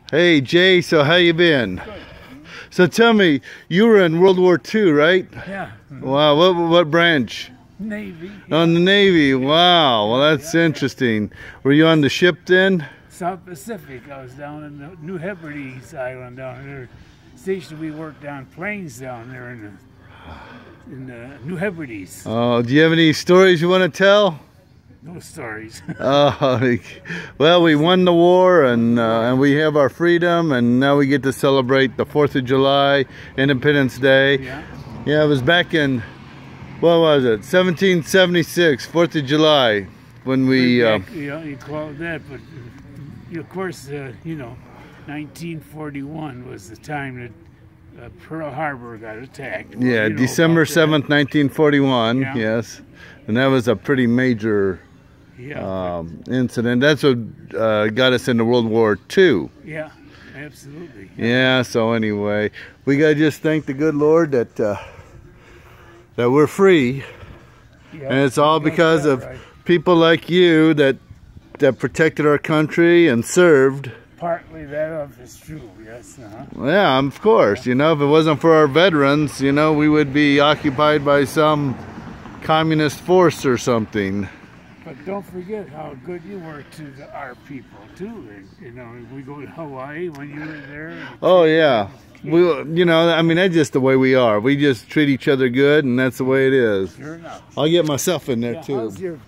Hey Jay, so how you been? Good. So tell me, you were in World War II, right? Yeah. Wow, what branch? Navy. On the Navy, wow, well that's interesting. Were you on the ship then? South Pacific. I was down in the New Hebrides Island down there. Station we worked on planes down there in the New Hebrides. Oh, do you have any stories you want to tell? No stories. Oh, well, we won the war and we have our freedom, and now we get to celebrate the 4th of July, Independence Day. Yeah, it was back in, what was it, 1776, 4th of July, when we... you call it that, but of course, 1941 was the time that Pearl Harbor got attacked. Well, yeah, December 7th, 1941, yeah. Yes. And that was a pretty major... incident. That's what got us into World War II. Yeah, absolutely. Yeah, so anyway, we gotta just thank the good Lord that that we're free, and it's all because of people like you that protected our country and served. Partly that is true, yes. Yeah, of course. You know, if it wasn't for our veterans, we would be occupied by some communist force or something. But don't forget how good you were to our people too. We go to Hawaii when you were there. Oh yeah, I mean that's just the way we are. We just treat each other good, and that's the way it is. Sure enough. I'll get myself in there too. How's your,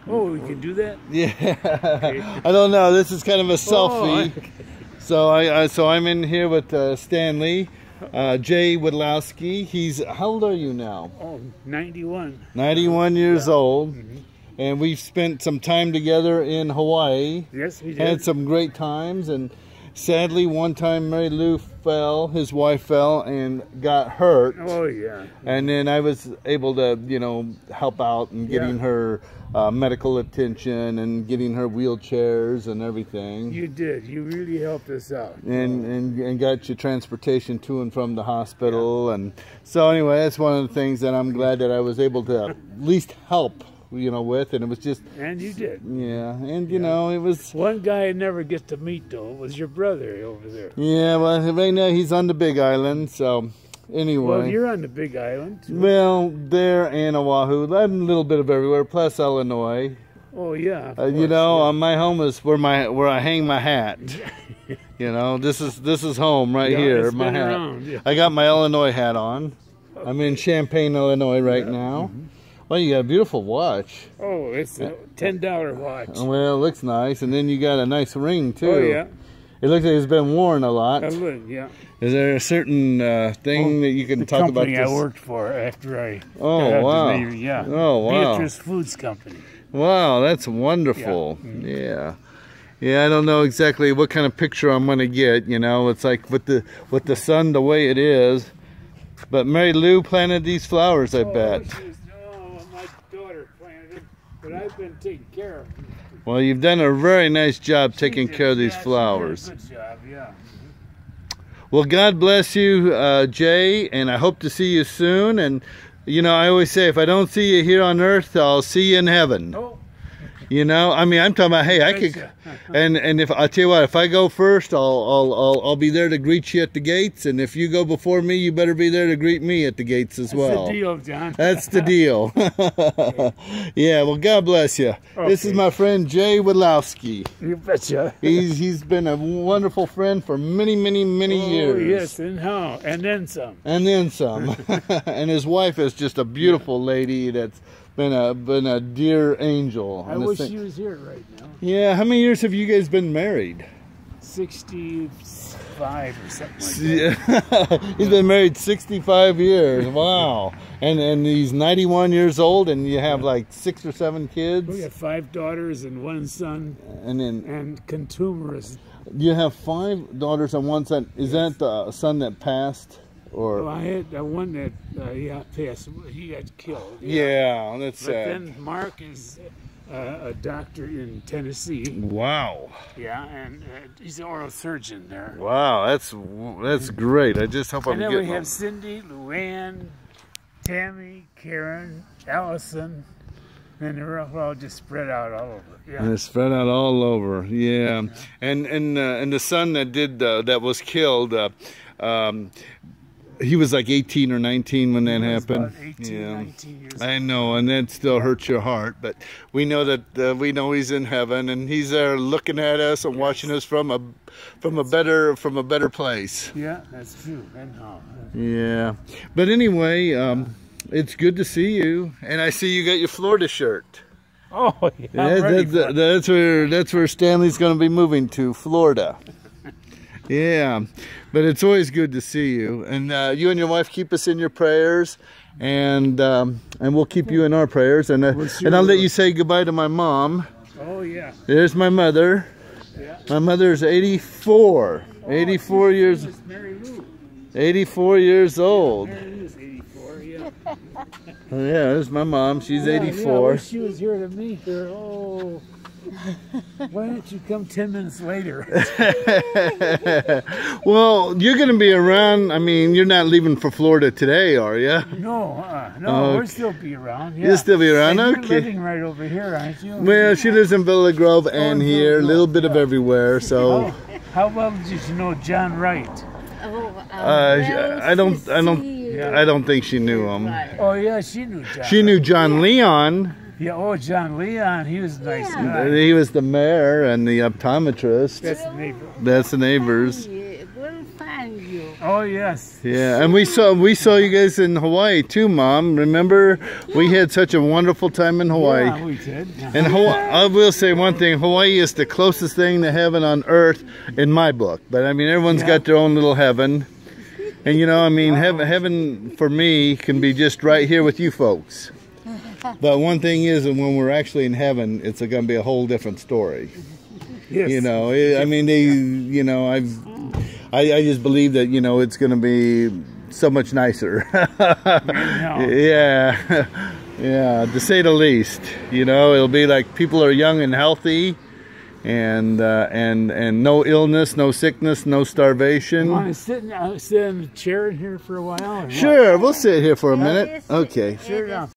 oh, we can do that. Yeah. Okay. I don't know. This is kind of a selfie. So I'm in here with Stanley. Jay Wadlowski. He's, how old are you now? Oh, 91. 91 years old. Mm-hmm. And we've spent some time together in Hawaii. Yes, we did. Had some great times, and sadly one time Mary Lou fell, his wife fell and got hurt. Oh yeah. And then I was able to, help out in getting her medical attention and getting her wheelchairs and everything. You did. You really helped us out. And got you transportation to and from the hospital. And so anyway, that's one of the things that I'm glad that I was able to at least help with, and it was just... And you did. Yeah, and it was... One guy I never get to meet, though, was your brother over there. Yeah, well, right now he's on the Big Island, so anyway... Well, you're on the Big Island, too. Well, there and Oahu, I'm a little bit of everywhere, plus Illinois. Oh, yeah. My home is where I hang my hat. This is home right here, my hat. Around, I got my Illinois hat on. Okay. I'm in Champaign, Illinois right now. Mm-hmm. Well, you got a beautiful watch. Oh, it's a $10 watch. Well, it looks nice. And then you got a nice ring, too. Oh, yeah. It looks like it's been worn a lot. A little, yeah. Is there a certain thing that you can talk about? The company I worked for after I got out of the Navy, yeah. Oh, wow. Beatrice Foods Company. Wow, that's wonderful. Yeah. Mm-hmm. Yeah. Yeah, I don't know exactly what kind of picture I'm going to get. It's like with the sun the way it is. But Mary Lou planted these flowers, I bet. But I've been taking care of them. Well, you've done a very nice job taking care of these flowers. Good job, yeah. Well, God bless you, Jay, and I hope to see you soon. And, I always say, if I don't see you here on earth, I'll see you in heaven. Oh. I mean, I'm talking about, hey, I could, and if I tell you what, if I go first, I'll be there to greet you at the gates, and if you go before me, you better be there to greet me at the gates as well. That's the deal, John. That's the deal. Okay. Yeah, well, God bless you. Okay. This is my friend Jay Wadlowski. You betcha. He's been a wonderful friend for many, many, many years. Oh, yes, and how? And then some. And then some. And his wife is just a beautiful lady that's been a dear angel. I wish she was here right now. Yeah, how many years have you guys been married? 65 or something like that. He's been married 65 years. Wow. And he's 91 years old, and you have like 6 or 7 kids. We got 5 daughters and 1 son. And contumerous. You have 5 daughters and 1 son. Is that the son that passed? Well, I had one that passed. He got killed. Yeah, that's sad. But then Mark is a doctor in Tennessee. Wow. Yeah, and he's an oral surgeon there. Wow, that's great. I just hope I'm getting. And then we have Cindy, Luann, Tammy, Karen, Allison, And they're all just spread out all over. Yeah. And it's spread out all over. Yeah. And the son that did that was killed. He was like 18 or 19 when that happened. About 18, 19 years I know, and that still hurts your heart. But we know that he's in heaven, and he's there looking at us and watching us from a better place. Yeah, that's true. And yeah, but anyway, it's good to see you, and I see you got your Florida shirt. Oh yeah, that's where Stanley's going to be moving to, Florida. Yeah, but it's always good to see you, and you and your wife keep us in your prayers, and we'll keep you in our prayers, and I'll let you say goodbye to my mom. Oh yeah. There's my mother. Yeah. My mother's 84. 84 years. 84 years old. Mary Lou's 84. Yeah. Oh, yeah, there's my mom. She's 84. Yeah, I wish she was here to meet her. Oh. Why don't you come 10 minutes later? Well, you're going to be around. I mean, you're not leaving for Florida today, are you? No, no, we'll still be around. Yeah. You'll still be around? And Okay. You're living right over here, aren't you? Well, she lives in Villa Grove and here, a little bit of everywhere. So, how well did you know John Wright? I don't think she knew him. Oh yeah, she knew John. She knew John Leon. Yeah, oh, John Leon, he was a nice guy. He was the mayor and the optometrist. That's the neighbor. That's the neighbors. We'll find you. Oh, yes. Yeah, and we saw you guys in Hawaii too, Mom. Remember, we had such a wonderful time in Hawaii. Yeah, we did. And I will say one thing, Hawaii is the closest thing to heaven on earth in my book. But I mean, everyone's got their own little heaven. And you know, I mean, heaven for me can be just right here with you folks. But one thing is that when we're actually in heaven, it's going to be a whole different story. Yes. You know, I mean, I just believe that, you know, it's going to be so much nicer. Yeah, yeah, to say the least. You know, it'll be like people are young and healthy, and no illness, no sickness, no starvation. You want to sit in the chair in here for a while? Or sure, we'll sit here for a minute. Okay. Sure.